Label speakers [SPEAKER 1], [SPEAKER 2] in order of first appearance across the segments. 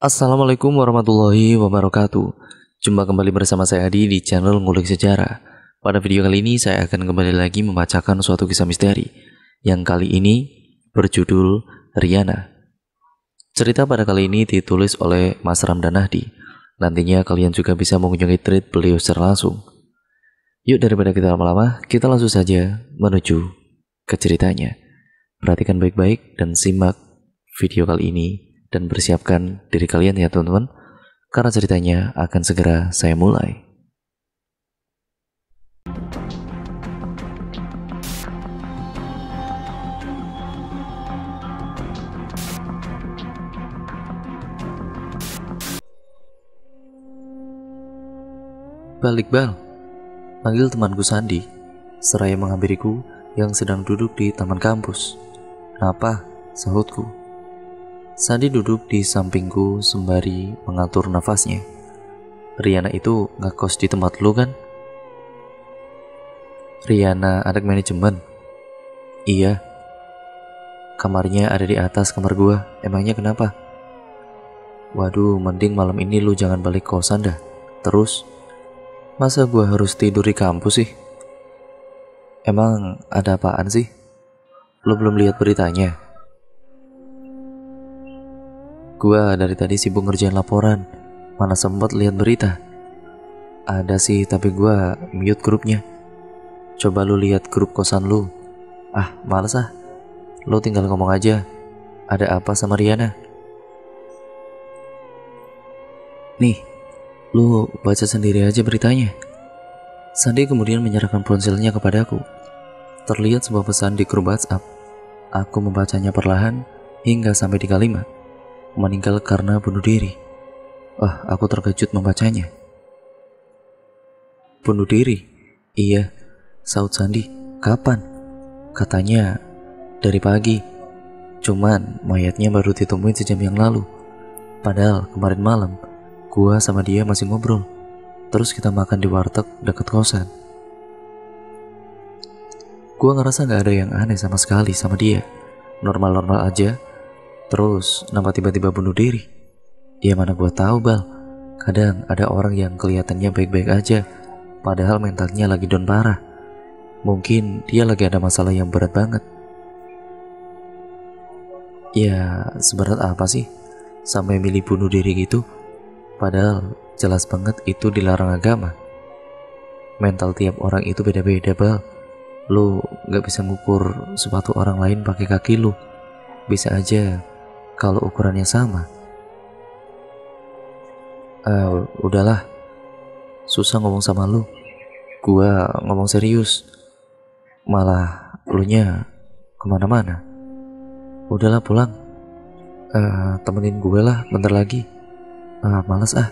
[SPEAKER 1] Assalamualaikum warahmatullahi wabarakatuh. Jumpa kembali bersama saya Adi di channel Ngulik Sejarah. Pada video kali ini saya akan kembali lagi membacakan suatu kisah misteri yang kali ini berjudul Riana. Cerita pada kali ini ditulis oleh Mas Ramdan Nahdi. Nantinya kalian juga bisa mengunjungi thread beliau secara langsung. Yuk daripada kita lama-lama, kita langsung saja menuju ke ceritanya. Perhatikan baik-baik dan simak video kali ini dan bersiapkan diri kalian ya teman-teman, karena ceritanya akan segera saya mulai. Balik Bal, panggil temanku Sandi, seraya menghampiriku yang sedang duduk di taman kampus. Kenapa? Sahutku. Sandi duduk di sampingku sembari mengatur nafasnya. Riana itu ngekos di tempat lu kan? Riana anak manajemen. Iya. Kamarnya ada di atas kamar gua. Emangnya kenapa? Waduh, mending malam ini lu jangan balik kosan dah. Terus, masa gua harus tidur di kampus sih? Emang ada apaan sih? Lu belum lihat beritanya? Gua dari tadi sibuk ngerjain laporan, mana sempat lihat berita. Ada sih, tapi gua mute grupnya. Coba lu lihat grup kosan lu. Ah, males ah. Lu tinggal ngomong aja. Ada apa sama Riana? Nih, lu baca sendiri aja beritanya. Sandi kemudian menyerahkan ponselnya kepadaku. Terlihat sebuah pesan di grup WhatsApp. Aku membacanya perlahan hingga sampai di kalimat meninggal karena bunuh diri. Wah, aku terkejut membacanya. Bunuh diri? Iya, saut Sandi. Kapan? Katanya dari pagi. Cuman mayatnya baru ditemuin sejam yang lalu. Padahal kemarin malam gua sama dia masih ngobrol. Terus kita makan di warteg dekat kosan. Gua ngerasa gak ada yang aneh sama sekali sama dia. Normal-normal aja. Terus nampak tiba-tiba bunuh diri. Ya mana gua tahu Bal. Kadang ada orang yang kelihatannya baik-baik aja, padahal mentalnya lagi down parah. Mungkin dia lagi ada masalah yang berat banget. Ya seberat apa sih sampai milih bunuh diri gitu? Padahal jelas banget itu dilarang agama. Mental tiap orang itu beda-beda Bal. Lu gak bisa ngukur sepatu orang lain pakai kaki lu. Bisa aja kalau ukurannya sama. Udahlah, susah ngomong sama lu. Gua ngomong serius, malah lu nya kemana-mana. Udahlah pulang. Temenin gue lah bentar lagi. Males ah.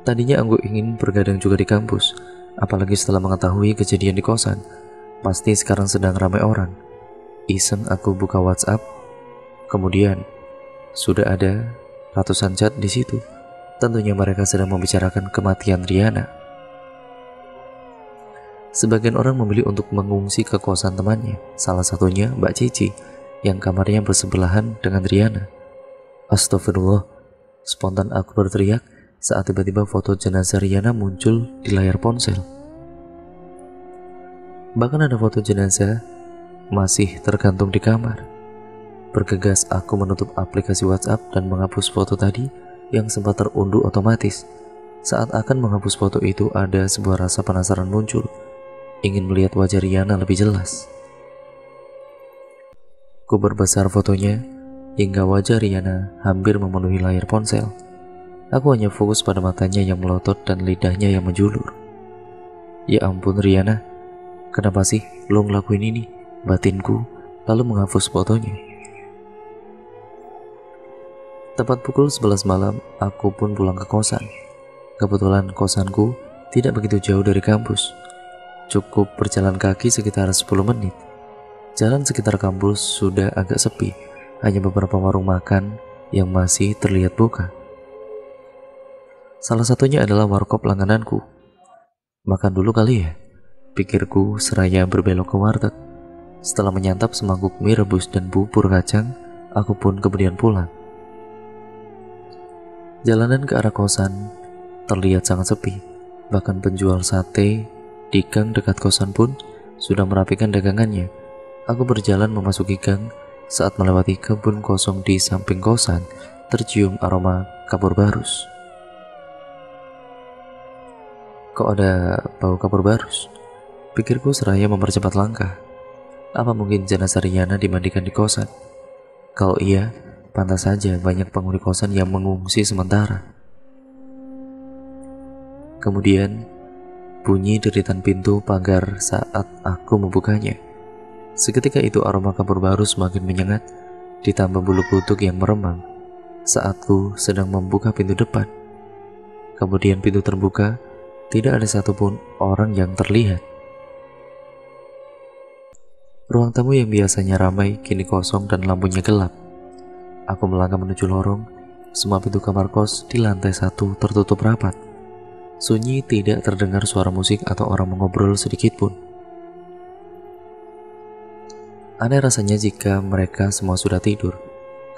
[SPEAKER 1] Tadinya aku ingin bergadang juga di kampus, apalagi setelah mengetahui kejadian di kosan. Pasti sekarang sedang ramai orang. Iseng aku buka WhatsApp, kemudian sudah ada ratusan chat di situ. Tentunya mereka sedang membicarakan kematian Riana. Sebagian orang memilih untuk mengungsi ke kosan temannya, salah satunya Mbak Cici yang kamarnya bersebelahan dengan Riana. Astagfirullah, spontan aku berteriak saat tiba-tiba foto jenazah Riana muncul di layar ponsel. Bahkan ada foto jenazah masih tergantung di kamar. Bergegas aku menutup aplikasi WhatsApp dan menghapus foto tadi yang sempat terunduh otomatis. Saat akan menghapus foto itu, ada sebuah rasa penasaran muncul, ingin melihat wajah Riana lebih jelas. Ku berbesar fotonya hingga wajah Riana hampir memenuhi layar ponsel. Aku hanya fokus pada matanya yang melotot dan lidahnya yang menjulur. Ya ampun Riana, kenapa sih lo ngelakuin ini? Batinku lalu menghapus fotonya. Tepat pukul 11 malam, aku pun pulang ke kosan. Kebetulan kosanku tidak begitu jauh dari kampus. Cukup berjalan kaki sekitar 10 menit. Jalan sekitar kampus sudah agak sepi, hanya beberapa warung makan yang masih terlihat buka. Salah satunya adalah warkop langgananku. Makan dulu kali ya, pikirku seraya berbelok ke warteg. Setelah menyantap semangkuk mie rebus dan bubur kacang, aku pun kemudian pulang. Jalanan ke arah kosan terlihat sangat sepi. Bahkan penjual sate di gang dekat kosan pun sudah merapikan dagangannya. Aku berjalan memasuki gang. Saat melewati kebun kosong di samping kosan, tercium aroma kapur barus. Kok ada bau kapur barus? Pikirku seraya mempercepat langkah. Apa mungkin jenazah Riana dimandikan di kosan? Kalau iya, pantas saja banyak penghuni kosan yang mengungsi sementara. Kemudian, bunyi deritan pintu pagar saat aku membukanya. Seketika itu aroma kapur barus semakin menyengat, ditambah bulu kuduk yang meremang saat ku sedang membuka pintu depan. Kemudian pintu terbuka, tidak ada satupun orang yang terlihat. Ruang tamu yang biasanya ramai kini kosong dan lampunya gelap. Aku melangkah menuju lorong. Semua pintu kamar kos di lantai 1 tertutup rapat. Sunyi, tidak terdengar suara musik atau orang mengobrol sedikit pun. Aneh rasanya jika mereka semua sudah tidur.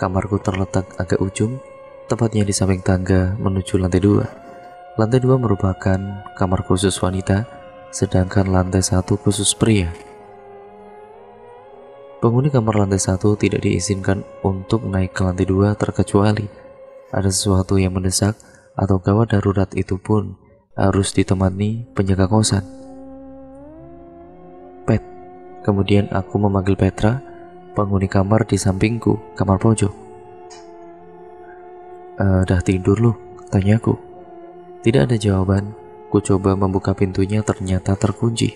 [SPEAKER 1] Kamarku terletak agak ujung, tepatnya di samping tangga menuju lantai 2. Lantai 2 merupakan kamar khusus wanita, sedangkan lantai 1 khusus pria. Penghuni kamar lantai 1 tidak diizinkan untuk naik ke lantai 2 terkecuali ada sesuatu yang mendesak atau gawat darurat, itu pun harus ditemani penjaga kosan. Pet. Kemudian aku memanggil Petra, penghuni kamar di sampingku, kamar pojok. Dah tidur lu? Tanyaku. Tidak ada jawaban. Ku coba membuka pintunya, ternyata terkunci.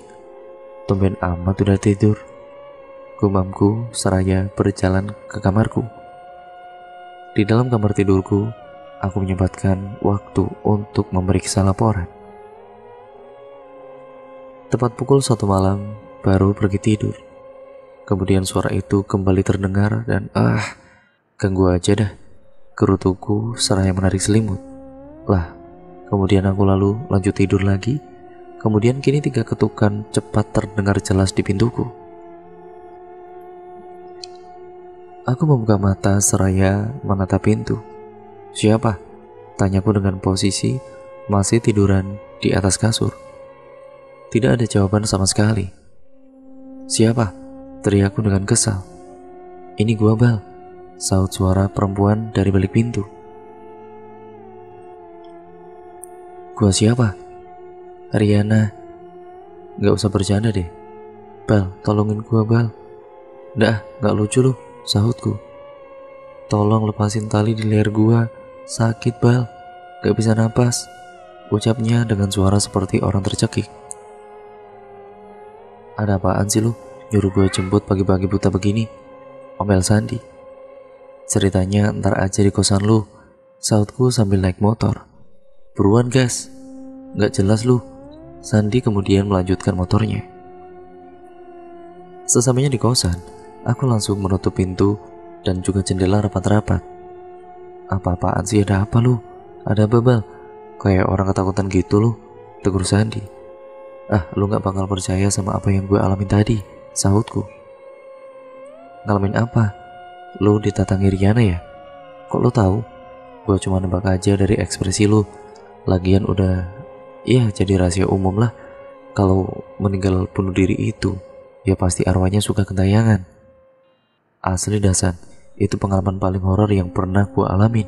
[SPEAKER 1] Tumben amat udah tidur, gumamku seraya berjalan ke kamarku. Di dalam kamar tidurku, aku menyempatkan waktu untuk memeriksa laporan. Tepat pukul 1 malam, baru pergi tidur. Kemudian suara itu kembali terdengar dan ganggu aja dah. Gerutuku seraya menarik selimut. Lah, kemudian aku lalu lanjut tidur lagi. Kemudian kini 3 ketukan cepat terdengar jelas di pintuku. Aku membuka mata seraya menatap pintu. Siapa? Tanyaku dengan posisi masih tiduran di atas kasur. Tidak ada jawaban sama sekali. Siapa? Teriakku dengan kesal. Ini gua, Bal, saut suara perempuan dari balik pintu. Gua siapa? Riana. Gak usah bercanda deh. Bal, tolongin gua, Bal. Gak lucu lu, sahutku. Tolong lepasin tali di leher gua. Sakit, Bal. Gak bisa napas, ucapnya dengan suara seperti orang tercekik. Ada apaan sih lu? Nyuruh gue jemput pagi-pagi buta begini? Omel Sandi. Ceritanya ntar aja di kosan lu, sautku sambil naik motor. Buruan gas. Gak jelas lu. Sandi kemudian melanjutkan motornya. Sesampainya di kosan, aku langsung menutup pintu dan juga jendela rapat-rapat. Apa-apaan sih, ada apa lu? Ada babal? Kayak orang ketakutan gitu lu, tegur Sandi. Lu gak bakal percaya sama apa yang gue alamin tadi, sahutku. Ngalamin apa? Lu ditatangi Riana ya? Kok lu tahu? Gue cuma nebak aja dari ekspresi lu. Lagian udah, jadi rahasia umum lah. Kalau meninggal bunuh diri itu, ya pasti arwahnya suka kentayangan. Asli Dasan, itu pengalaman paling horor yang pernah gue alamin.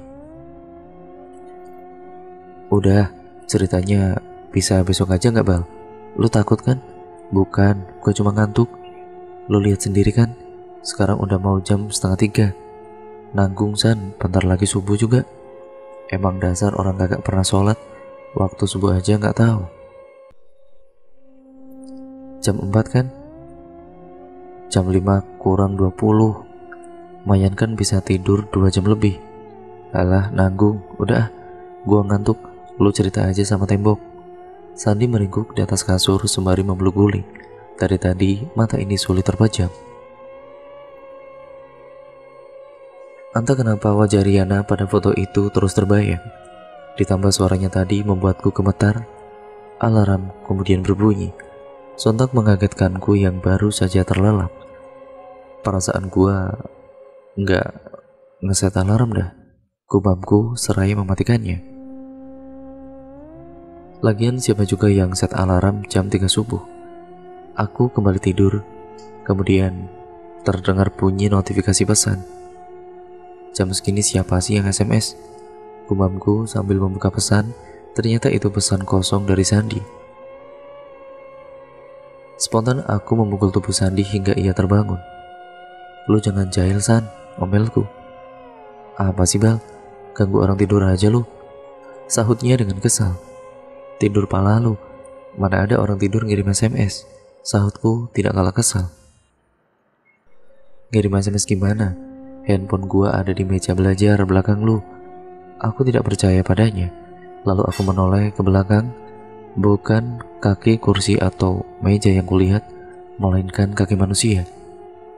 [SPEAKER 1] Udah, ceritanya bisa besok aja gak, Bal? Lu takut kan? Bukan, gue cuma ngantuk. Lu lihat sendiri kan, sekarang udah mau jam 2:30. Nanggung San, bentar lagi subuh juga. Emang dasar orang kagak pernah sholat, waktu subuh aja gak tahu. Jam 4 kan? Jam 5 kurang 20. Mayan kan bisa tidur 2 jam lebih. Alah, nanggung. Udah, gua ngantuk. Lu cerita aja sama tembok. Sandi meringkuk di atas kasur sembari memeluk guling. Dari tadi mata ini sulit terpejam. Entah kenapa wajah Riana pada foto itu terus terbayang. Ditambah suaranya tadi membuatku gemetar. Alarm kemudian berbunyi. Sontak mengagetkanku yang baru saja terlelap. Perasaan gua nggak ngeset alarm dah. gumamku seraya mematikannya. Lagian siapa juga yang set alarm jam 3 subuh. Aku kembali tidur, kemudian terdengar bunyi notifikasi pesan. Jam segini siapa sih yang SMS? Gumamku sambil membuka pesan. Ternyata itu pesan kosong dari Sandi. Spontan aku memukul tubuh Sandi hingga ia terbangun. "Lu jangan jahil, San," omelku. "Apa sih, Bal? Ganggu orang tidur aja lu," sahutnya dengan kesal. "Tidur pala lu, mana ada orang tidur ngirim SMS," sahutku tidak kalah kesal. "Ngirim SMS gimana? Handphone gua ada di meja belajar belakang lu." Aku tidak percaya padanya. Lalu aku menoleh ke belakang. Bukan kaki kursi atau meja yang kulihat, melainkan kaki manusia.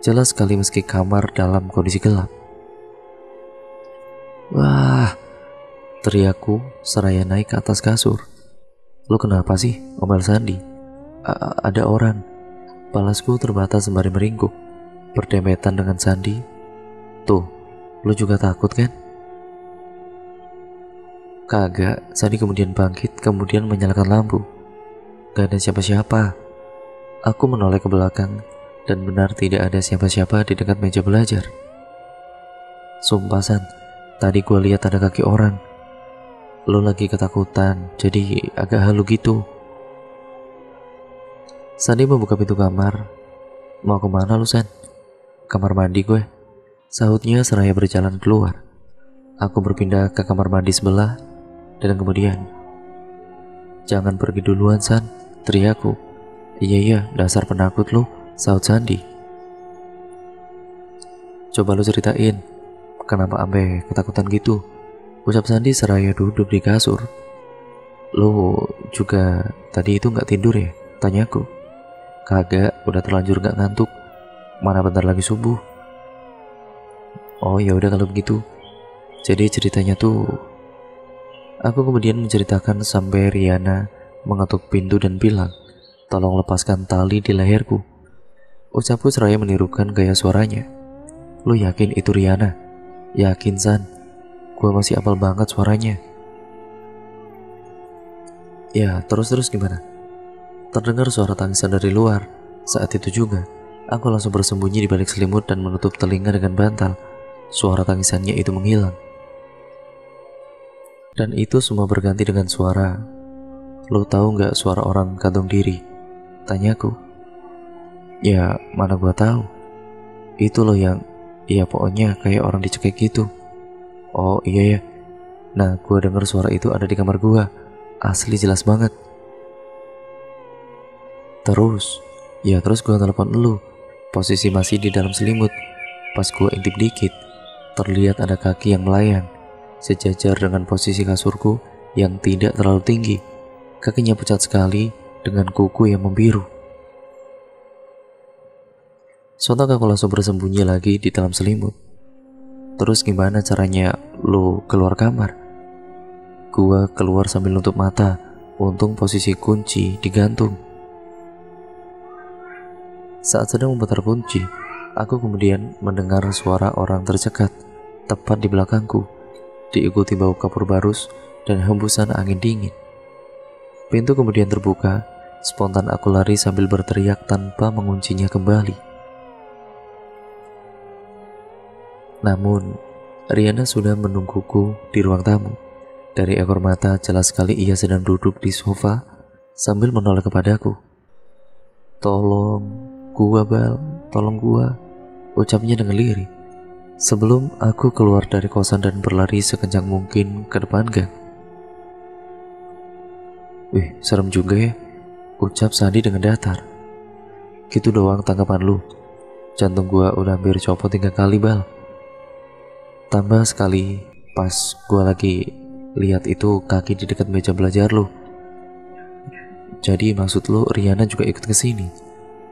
[SPEAKER 1] Jelas sekali meski kamar dalam kondisi gelap. "Wah!" teriakku seraya naik ke atas kasur. "Lu kenapa sih?" omel Sandi. Ada orang." Balasku terbatas sembari meringkuk, berdempetan dengan Sandi. "Tuh, lu juga takut kan?" "Kagak," Sandi kemudian bangkit, kemudian menyalakan lampu. "Gak ada siapa-siapa." Aku menoleh ke belakang, dan benar tidak ada siapa-siapa di dekat meja belajar. "Sumpah, San, tadi gue lihat ada kaki orang." "Lo lagi ketakutan, jadi agak halu gitu." Sandi membuka pintu kamar. "Mau kemana lu, San?" "Kamar mandi gue," sahutnya seraya berjalan keluar. Aku berpindah ke kamar mandi sebelah, dan kemudian, "Jangan pergi duluan, San," teriakku. Iya, dasar penakut lu," sahut Sandi. "Coba lu ceritain, kenapa ampe ketakutan gitu?" ucap Sandi seraya duduk di kasur. "Lu juga tadi itu gak tidur ya?" tanyaku. "Kagak, udah terlanjur gak ngantuk. Mana bentar lagi subuh." "Oh ya udah kalau begitu. Jadi ceritanya tuh..." Aku kemudian menceritakan sampai Riana mengetuk pintu dan bilang, "Tolong lepaskan tali di leherku." Ucapku seraya menirukan gaya suaranya. "Lu yakin itu Riana?" "Yakin, San. Gua masih apal banget suaranya." "Ya, terus gimana?" Terdengar suara tangisan dari luar. Saat itu juga, aku langsung bersembunyi di balik selimut dan menutup telinga dengan bantal. Suara tangisannya itu menghilang. Dan itu semua berganti dengan suara. "Lo tahu nggak suara orang gantung diri?" tanyaku. "Ya, mana gua tahu. Itu loh yang, ya pokoknya kayak orang dicekik gitu." "Oh iya ya. Nah, gua dengar suara itu ada di kamar gua. Asli jelas banget." Terus gua telepon lu. Posisi masih di dalam selimut. Pas gua intip dikit, terlihat ada kaki yang melayang, sejajar dengan posisi kasurku yang tidak terlalu tinggi. Kakinya pucat sekali dengan kuku yang membiru. Sontak aku langsung bersembunyi lagi di dalam selimut. "Terus gimana caranya lu keluar kamar?" Gua keluar sambil nutup mata. Untung posisi kunci digantung. Saat sedang memutar kunci, aku kemudian mendengar suara orang tercekat tepat di belakangku, diikuti bau kapur barus dan hembusan angin dingin. Pintu kemudian terbuka. Spontan aku lari sambil berteriak tanpa menguncinya kembali. Namun, Riana sudah menungguku di ruang tamu. Dari ekor mata jelas sekali ia sedang duduk di sofa sambil menoleh kepadaku. "Tolong gua, Bal, tolong gua," ucapnya dengan lirih. Sebelum aku keluar dari kosan dan berlari sekencang mungkin ke depan gang. "Wih, serem juga ya," ucap Sandi dengan datar. "Gitu doang tanggapan lu? Jantung gua udah hampir copot 3 kali, Bal. Tambah sekali pas gua lagi lihat itu kaki di dekat meja belajar lu. Jadi maksud lu Riana juga ikut ke sini?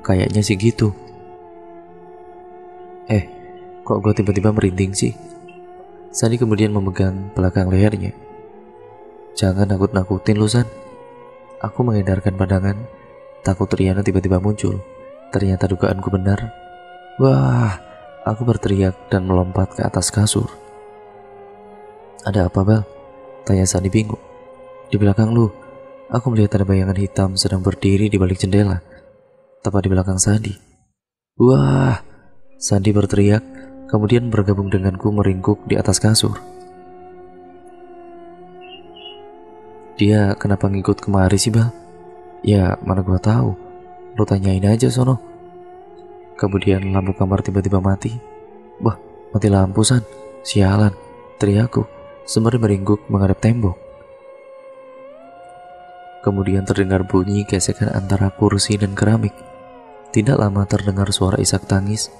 [SPEAKER 1] Kayaknya sih gitu." Kok gua tiba-tiba merinding sih?" Sandi kemudian memegang belakang lehernya. "Jangan nakut-nakutin lu, San." Aku mengedarkan pandangan, takut Riana tiba-tiba muncul. Ternyata dugaanku benar. "Wah!" aku berteriak dan melompat ke atas kasur. Ada apa, Bal? Tanya Sandi bingung. Di belakang lu, aku melihat ada bayangan hitam sedang berdiri di balik jendela, tepat di belakang Sandi. Wah! Sandi berteriak, kemudian bergabung denganku meringkuk di atas kasur. Dia kenapa ngikut kemari sih, Bal? Ya, mana gua tahu. Lu tanyain aja sono. Kemudian lampu kamar tiba-tiba mati. Wah, mati lampu, San. Sialan, teriakku sembari meringkuk menghadap tembok. Kemudian terdengar bunyi gesekan antara kursi dan keramik. Tidak lama terdengar suara isak tangis.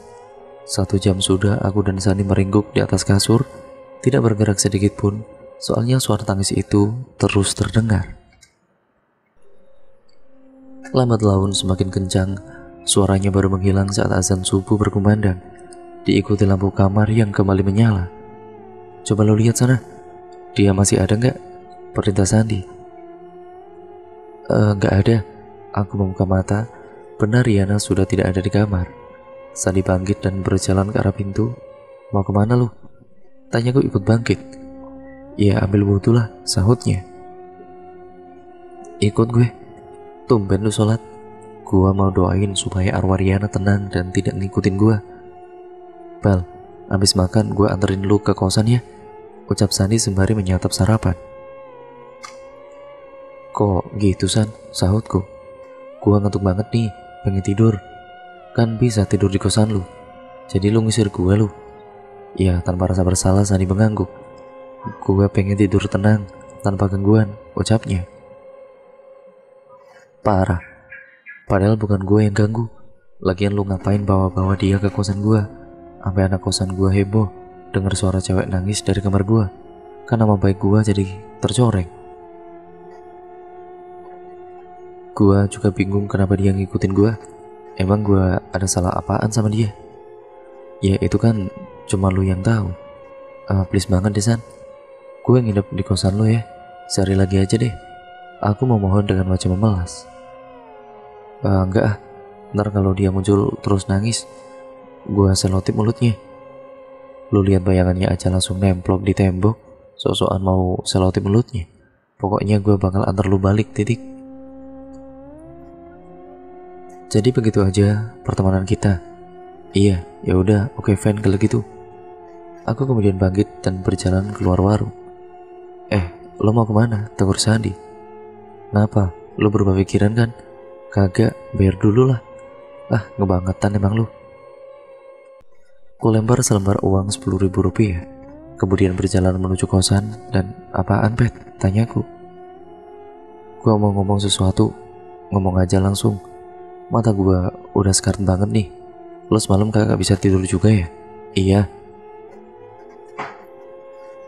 [SPEAKER 1] 1 jam sudah aku dan Sandi meringkuk di atas kasur, tidak bergerak sedikit pun, soalnya suara tangis itu terus terdengar. Lambat laun semakin kencang, suaranya baru menghilang saat azan subuh berkumandang, diikuti lampu kamar yang kembali menyala. Coba lo lihat sana, dia masih ada nggak? Perintah Sandi. Nggak ada. Aku membuka mata, benar Yana sudah tidak ada di kamar. Sandi bangkit dan berjalan ke arah pintu. Mau kemana lu? Tanyaku ikut bangkit. Ya ambil wudhu lah, sahutnya. Ikut gue. Tumben lu sholat. Gua mau doain supaya arwah Yana tenang dan tidak ngikutin gua. Bal, habis makan gua anterin lu ke kosan ya, ucap Sandi sembari menyantap sarapan. Kok gitu, San? Sahutku. Gua ngantuk banget nih, pengen tidur. Kan bisa tidur di kosan lu, jadi lu ngusir gua lu. Ya tanpa rasa bersalah Sandi mengangguk. Gua pengen tidur tenang, tanpa gangguan, ucapnya. Parah. Padahal bukan gue yang ganggu. Lagian lu ngapain bawa-bawa dia ke kosan gue? Sampai anak kosan gue heboh dengar suara cewek nangis dari kamar gue. Kan nama baik gue jadi tercoreng. Gue juga bingung kenapa dia ngikutin gue. Emang gue ada salah apaan sama dia? Ya itu kan cuma lu yang tahu. Please banget deh, San. Gue nginep di kosan lu ya. Sehari lagi aja deh. Aku memohon dengan wajah memelas. Enggak ah, ntar kalau dia muncul terus nangis, gua selotip mulutnya. Lu lihat bayangannya aja langsung nemplok di tembok, sok-sokan mau selotip mulutnya. Pokoknya gua bakal antar lu balik, titik. Jadi begitu aja pertemanan kita. Iya, ya udah, oke fine kalau gitu. Aku kemudian bangkit dan berjalan keluar warung. Lo mau kemana? Tegur Sandi. Kenapa? Lo berubah pikiran kan? Kagak, bayar dulu lah. Ngebangetan emang lu. Ku lempar selembar uang 10.000 rupiah, kemudian berjalan menuju kosan. Dan apaan, Pet? Tanyaku. Gua mau ngomong sesuatu, ngomong aja langsung. Mata gua udah sekarat banget nih. Lo semalam kagak bisa tidur juga ya? Iya.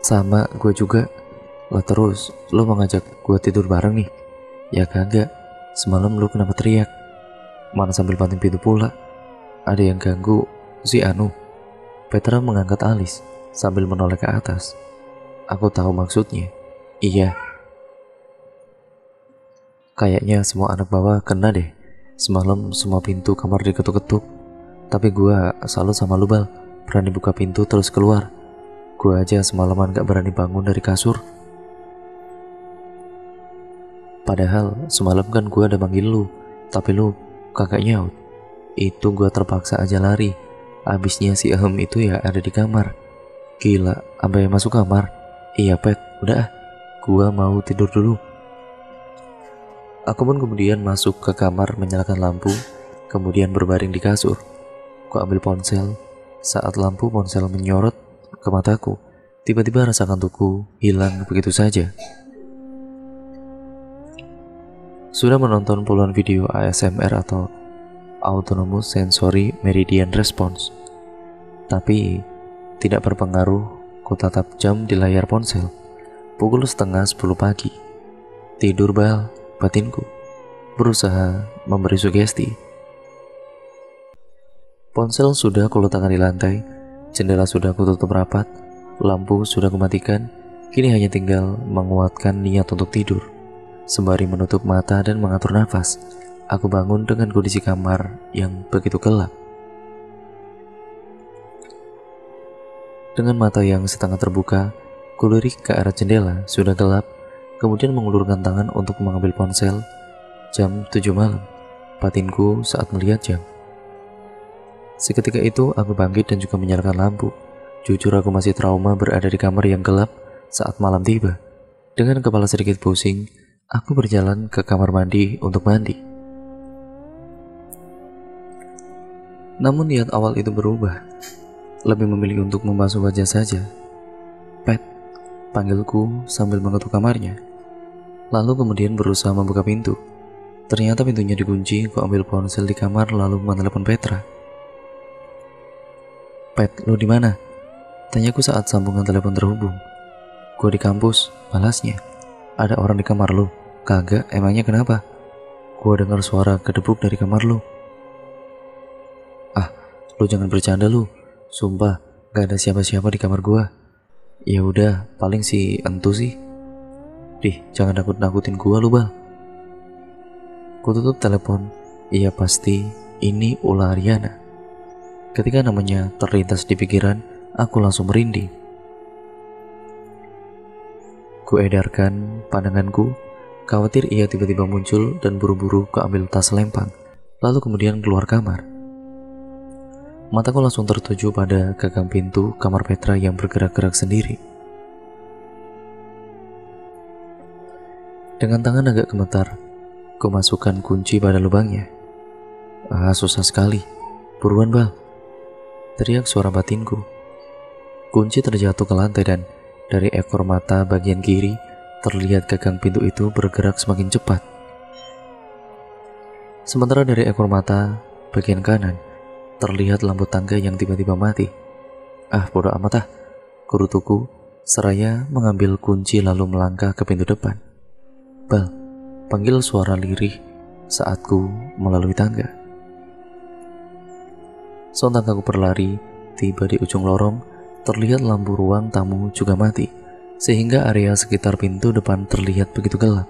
[SPEAKER 1] Sama, gue juga. Lah terus, lo mau ngajak gua tidur bareng nih? Ya kagak. Semalam lu kenapa teriak? Mana sambil banting pintu pula? Ada yang ganggu si Anu. Petra mengangkat alis sambil menoleh ke atas. Aku tahu maksudnya. Iya. Kayaknya semua anak bawah kena deh. Semalam semua pintu kamar diketuk-ketuk. Tapi gua salut sama lu, Bal. Berani buka pintu terus keluar. Gua aja semalaman gak berani bangun dari kasur. Padahal semalam kan gue ada manggil lu, tapi lu kagak nyaut. Itu gue terpaksa aja lari. Abisnya si Ahem itu ya ada di kamar. Gila, sampai masuk kamar. Iya Pet, udah gue mau tidur dulu. Aku pun kemudian masuk ke kamar menyalakan lampu, kemudian berbaring di kasur. Ku ambil ponsel. Saat lampu ponsel menyorot ke mataku, tiba-tiba rasa kantukku hilang begitu saja. Sudah menonton puluhan video ASMR atau Autonomous Sensory Meridian Response, tapi tidak berpengaruh. Ku tatap jam di layar ponsel. Pukul 9:30 pagi. Tidur, Bal, batinku berusaha memberi sugesti. Ponsel sudah kuletakkan di lantai, jendela sudah kututup rapat, lampu sudah kumatikan. Kini hanya tinggal menguatkan niat untuk tidur. Sembari menutup mata dan mengatur nafas, aku bangun dengan kondisi kamar yang begitu gelap. Dengan mata yang setengah terbuka, Kulirik ke arah jendela, sudah gelap, kemudian mengulurkan tangan untuk mengambil ponsel. Jam 7 malam, batinku saat melihat jam. Seketika itu aku bangkit dan juga menyalakan lampu. Jujur aku masih trauma berada di kamar yang gelap saat malam tiba. Dengan kepala sedikit pusing, aku berjalan ke kamar mandi untuk mandi. Namun niat awal itu berubah. Lebih memilih untuk membasuh wajah saja. Pet, panggilku sambil mengetuk kamarnya. Lalu kemudian berusaha membuka pintu. Ternyata pintunya dikunci. Ku ambil ponsel di kamar lalu menelepon Petra. Pet, lo di mana? Tanyaku saat sambungan telepon terhubung. Gua di kampus, balasnya. Ada orang di kamar lo? Kagak, emangnya kenapa? Gua dengar suara kedebuk dari kamar lo. Ah, lo jangan bercanda lo. Sumpah, gak ada siapa-siapa di kamar gua. Ya udah, paling si entu sih. Dih, jangan nakut-nakutin gua lu, Bal. Ku tutup telepon. Iya pasti, ini ulah Ariana. Ketika namanya terlintas di pikiran, aku langsung merinding. Ku edarkan pandanganku, khawatir ia tiba-tiba muncul dan buru-buru ku ambil tas lempang, lalu kemudian keluar kamar. Mataku langsung tertuju pada gagang pintu kamar Petra yang bergerak-gerak sendiri. Dengan tangan agak gemetar, ku masukkan kunci pada lubangnya. Ah, susah sekali. Buruan, Bal. Teriak suara batinku. Kunci terjatuh ke lantai dan dari ekor mata bagian kiri terlihat gagang pintu itu bergerak semakin cepat. Sementara dari ekor mata bagian kanan terlihat lampu tangga yang tiba-tiba mati. Ah, bodoh amat ah, kurutuku seraya mengambil kunci lalu melangkah ke pintu depan. Bal, panggil suara lirih saat ku melalui tangga. Sontak aku berlari, tiba di ujung lorong, terlihat lampu ruang tamu juga mati, sehingga area sekitar pintu depan terlihat begitu gelap.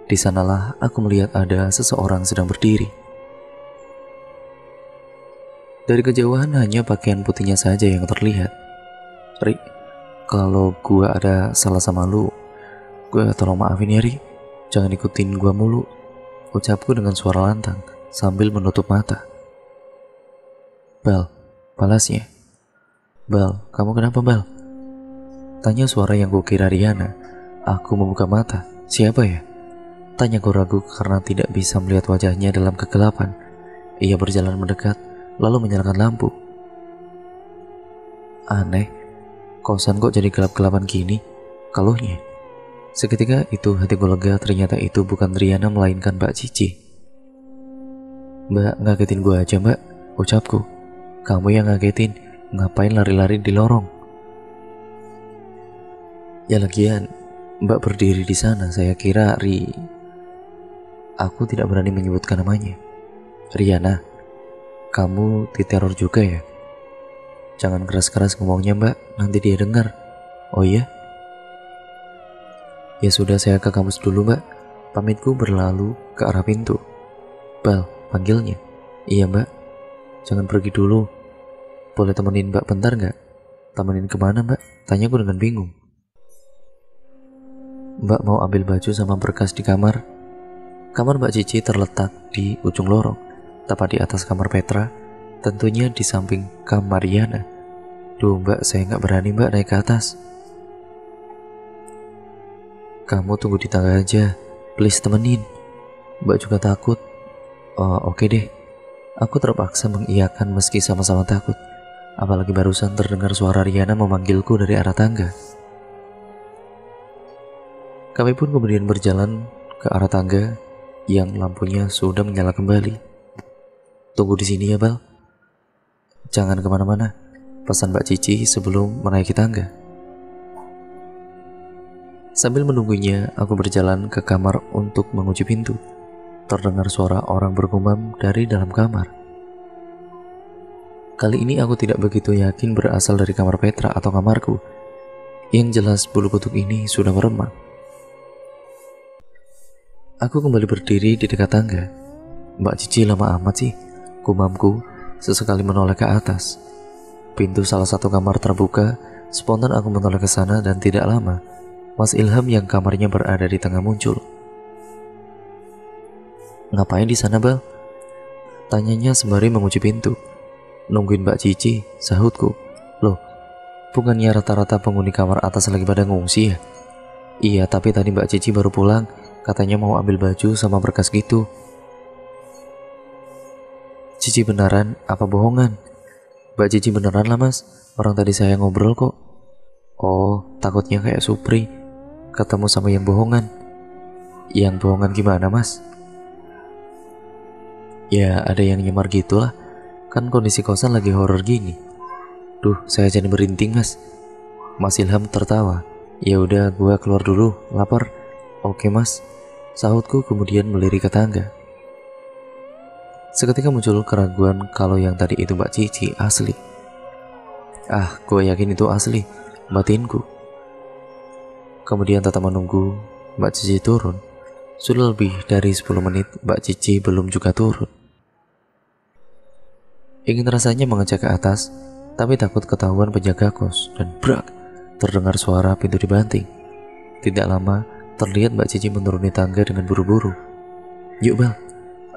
[SPEAKER 1] Di sanalah aku melihat ada seseorang sedang berdiri. Dari kejauhan hanya pakaian putihnya saja yang terlihat. Ri, kalau gua ada salah sama lu, gua tolong maafin ya Ri. Jangan ikutin gua mulu, ucapku dengan suara lantang sambil menutup mata. Bal, balasnya. Bal, kamu kenapa Bal? Tanya suara yang kukira Riana. Aku membuka mata. Siapa ya? Tanyaku ragu karena tidak bisa melihat wajahnya dalam kegelapan. Ia berjalan mendekat, lalu menyalakan lampu. Aneh, kosan kok jadi gelap-gelapan gini? Keluhnya. Seketika itu hatiku lega, ternyata itu bukan Riana melainkan Mbak Cici. Mbak, ngagetin gue aja Mbak, ucapku. Kamu yang ngagetin, ngapain lari-lari di lorong? Ya lagian, Mbak berdiri di sana, saya kira Aku tidak berani menyebutkan namanya. Riana, kamu diteror juga ya? Jangan keras-keras ngomongnya Mbak, nanti dia dengar. Oh iya? Ya sudah, saya ke kampus dulu Mbak. Pamitku berlalu ke arah pintu. Bal, panggilnya. Iya Mbak. Jangan pergi dulu. Boleh temenin Mbak bentar gak? Temenin kemana Mbak? Tanyaku dengan bingung. Mbak mau ambil baju sama berkas di kamar. Kamar Mbak Cici terletak di ujung lorong, tepat di atas kamar Petra, tentunya di samping kamar Riana. Duh Mbak, saya gak berani Mbak naik ke atas. Kamu tunggu di tangga aja, please temenin. Mbak juga takut. Oh, oke deh. Aku terpaksa mengiyakan meski sama-sama takut. Apalagi barusan terdengar suara Riana memanggilku dari arah tangga. Kami pun kemudian berjalan ke arah tangga yang lampunya sudah menyala kembali. Tunggu di sini ya Bal. Jangan kemana-mana, pesan Mbak Cici sebelum menaiki tangga. Sambil menunggunya, aku berjalan ke kamar untuk mengunci pintu. Terdengar suara orang bergumam dari dalam kamar. Kali ini aku tidak begitu yakin berasal dari kamar Petra atau kamarku. Yang jelas bulu kuduk ini sudah meremang. Aku kembali berdiri di dekat tangga. Mbak Cici lama amat sih, gumamku sesekali menoleh ke atas. Pintu salah satu kamar terbuka Spontan aku menoleh ke sana dan tidak lama, Mas Ilham yang kamarnya berada di tengah muncul. "Ngapain di sana, Bal?" tanyanya sembari mengunci pintu. "Nungguin Mbak Cici," sahutku. "Loh, bukannya rata-rata penghuni kamar atas lagi pada ngungsi ya?" "Iya, tapi tadi Mbak Cici baru pulang, katanya mau ambil baju sama berkas gitu." "Cici beneran apa bohongan?" "Mbak Cici beneran lah Mas, orang tadi saya ngobrol kok." "Oh, takutnya kayak Supri, ketemu sama yang bohongan." "Yang bohongan gimana Mas?" "Ya ada yang nyemar gitulah, kan kondisi kosan lagi horor gini." "Duh, saya jadi merinding Mas." Mas Ilham tertawa. "Ya udah, gua keluar dulu, lapar." "Oke Mas," sahutku kemudian melirik ke tangga. Seketika muncul keraguan kalau yang tadi itu Mbak Cici asli. Gue yakin itu asli, batinku. Kemudian tetap menunggu Mbak Cici turun. Sudah lebih dari 10 menit Mbak Cici belum juga turun. Ingin rasanya mengecek ke atas, tapi takut ketahuan penjaga kos, dan brak, terdengar suara pintu dibanting. Tidak lama, terlihat Mbak Cici menuruni tangga dengan buru-buru. "Yuk Bal,"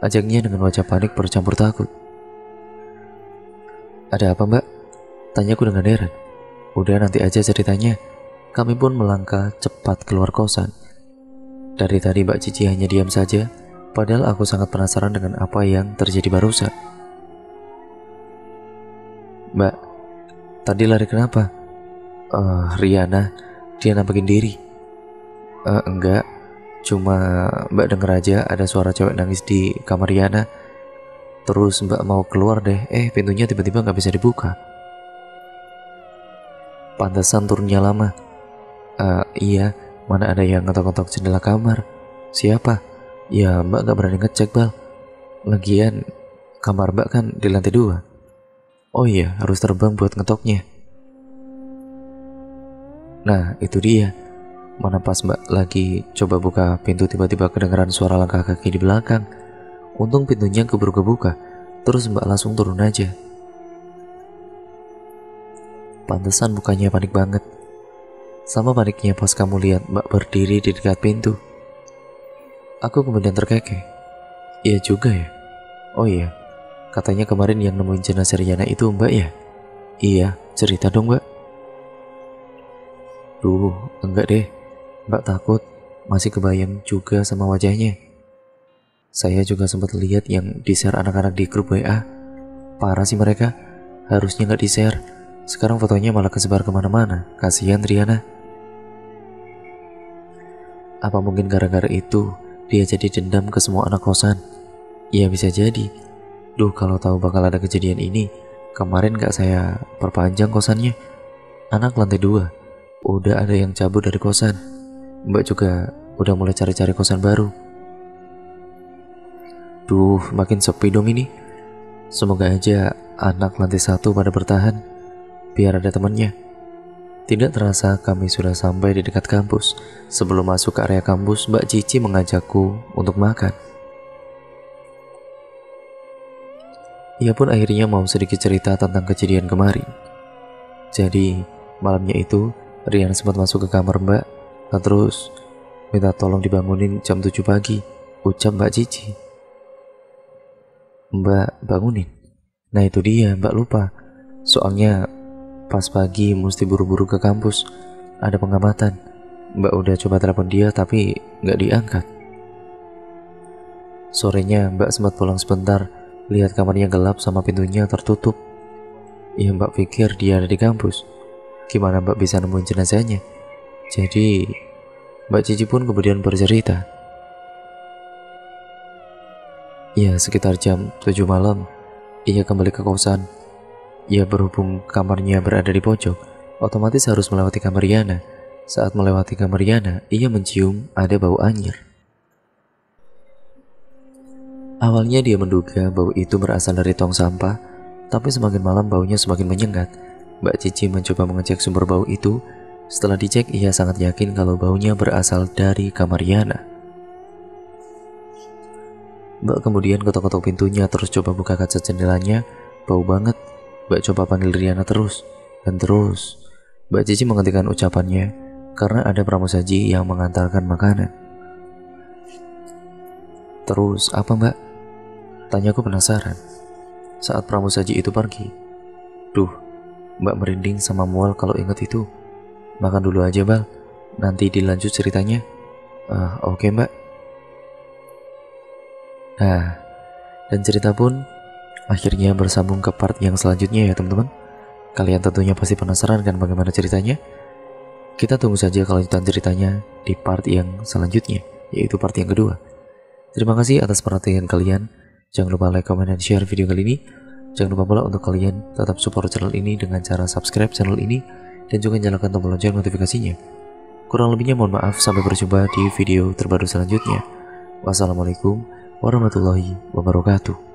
[SPEAKER 1] ajaknya dengan wajah panik bercampur takut. "Ada apa Mbak?" tanyaku dengan heran. "Udah nanti aja ceritanya." Kami pun melangkah cepat keluar kosan. Dari tadi Mbak Cici hanya diam saja, padahal aku sangat penasaran dengan apa yang terjadi barusan. "Mbak, tadi lari kenapa?" Riana, dia nampakin diri." Enggak, cuma Mbak denger aja ada suara cewek nangis di kamar Riana. Terus Mbak mau keluar deh, pintunya tiba-tiba gak bisa dibuka." "Pantesan turunnya lama." Iya, mana ada yang ngetok-ngetok jendela kamar." "Siapa?" "Ya Mbak gak berani ngecek Bal. Lagian kamar Mbak kan di lantai 2. "Oh iya, harus terbang buat ngetoknya." Nah itu dia, mana pas Mbak lagi coba buka pintu tiba-tiba kedengeran suara langkah kaki di belakang. Untung pintunya keburu kebuka, terus Mbak langsung turun aja. Pantesan mukanya panik banget. Sama paniknya pas kamu lihat Mbak berdiri di dekat pintu. Aku kemudian terkekeh. Iya juga ya. Oh iya, katanya kemarin yang nemuin jenazah Riana itu Mbak ya? Iya, cerita dong Mbak. Duh, enggak deh. Mbak takut, masih kebayang juga sama wajahnya. Saya juga sempat lihat yang di-share anak-anak di grup WA. Parah sih mereka, harusnya nggak di-share. Sekarang fotonya malah kesebar kemana-mana. Kasihan Riana. Apa mungkin gara-gara itu dia jadi dendam ke semua anak kosan? Ya bisa jadi. Duh, kalau tahu bakal ada kejadian ini, kemarin gak saya perpanjang kosannya. Anak lantai 2, udah ada yang cabut dari kosan. Mbak juga udah mulai cari-cari kosan baru. Duh, makin sepi dong ini. Semoga aja anak lantai 1 pada bertahan, biar ada temannya. Tidak terasa kami sudah sampai di dekat kampus. Sebelum masuk ke area kampus, Mbak Cici mengajakku untuk makan. Ia pun akhirnya mau sedikit cerita tentang kejadian kemarin. Jadi, malamnya itu, Rian sempat masuk ke kamar Mbak, terus minta tolong dibangunin jam 7 pagi, ucap Mbak Cici. Mbak bangunin? Nah itu dia, Mbak lupa. Soalnya pas pagi mesti buru-buru ke kampus, ada pengamatan. Mbak udah coba telepon dia tapi gak diangkat. Sorenya Mbak sempat pulang sebentar, lihat kamarnya gelap sama pintunya tertutup. Ya Mbak pikir dia ada di kampus. Gimana Mbak bisa nemuin jenazahnya? Jadi Mbak Cici pun kemudian bercerita. Ya sekitar jam 7 malam, ia kembali ke kosan. Ya berhubung kamarnya berada di pojok, otomatis harus melewati kamar Riana. Saat melewati kamar Riana, ia mencium ada bau anyir. Awalnya dia menduga bau itu berasal dari tong sampah, tapi semakin malam baunya semakin menyengat. Mbak Cici mencoba mengecek sumber bau itu. Setelah dicek, ia sangat yakin kalau baunya berasal dari kamar Riana. Mbak kemudian ketok-ketok pintunya, terus coba buka kaca jendelanya. Bau banget. Mbak coba panggil Riana terus, dan terus. Mbak Cici menghentikan ucapannya karena ada pramusaji yang mengantarkan makanan. Terus apa Mbak? Tanyaku penasaran. Saat pramusaji itu pergi. Duh, Mbak merinding sama mual kalau inget itu. Makan dulu aja Bal, nanti dilanjut ceritanya. Oke Mbak. Nah, dan cerita pun akhirnya bersambung ke part yang selanjutnya ya teman-teman. Kalian tentunya pasti penasaran kan bagaimana ceritanya? Kita tunggu saja kelanjutan ceritanya di part yang selanjutnya, yaitu part yang kedua. Terima kasih atas perhatian kalian. Jangan lupa like, comment, dan share video kali ini. Jangan lupa pula untuk kalian tetap support channel ini dengan cara subscribe channel ini dan juga nyalakan tombol lonceng notifikasinya. Kurang lebihnya mohon maaf, sampai berjumpa di video terbaru selanjutnya. Wassalamualaikum warahmatullahi wabarakatuh.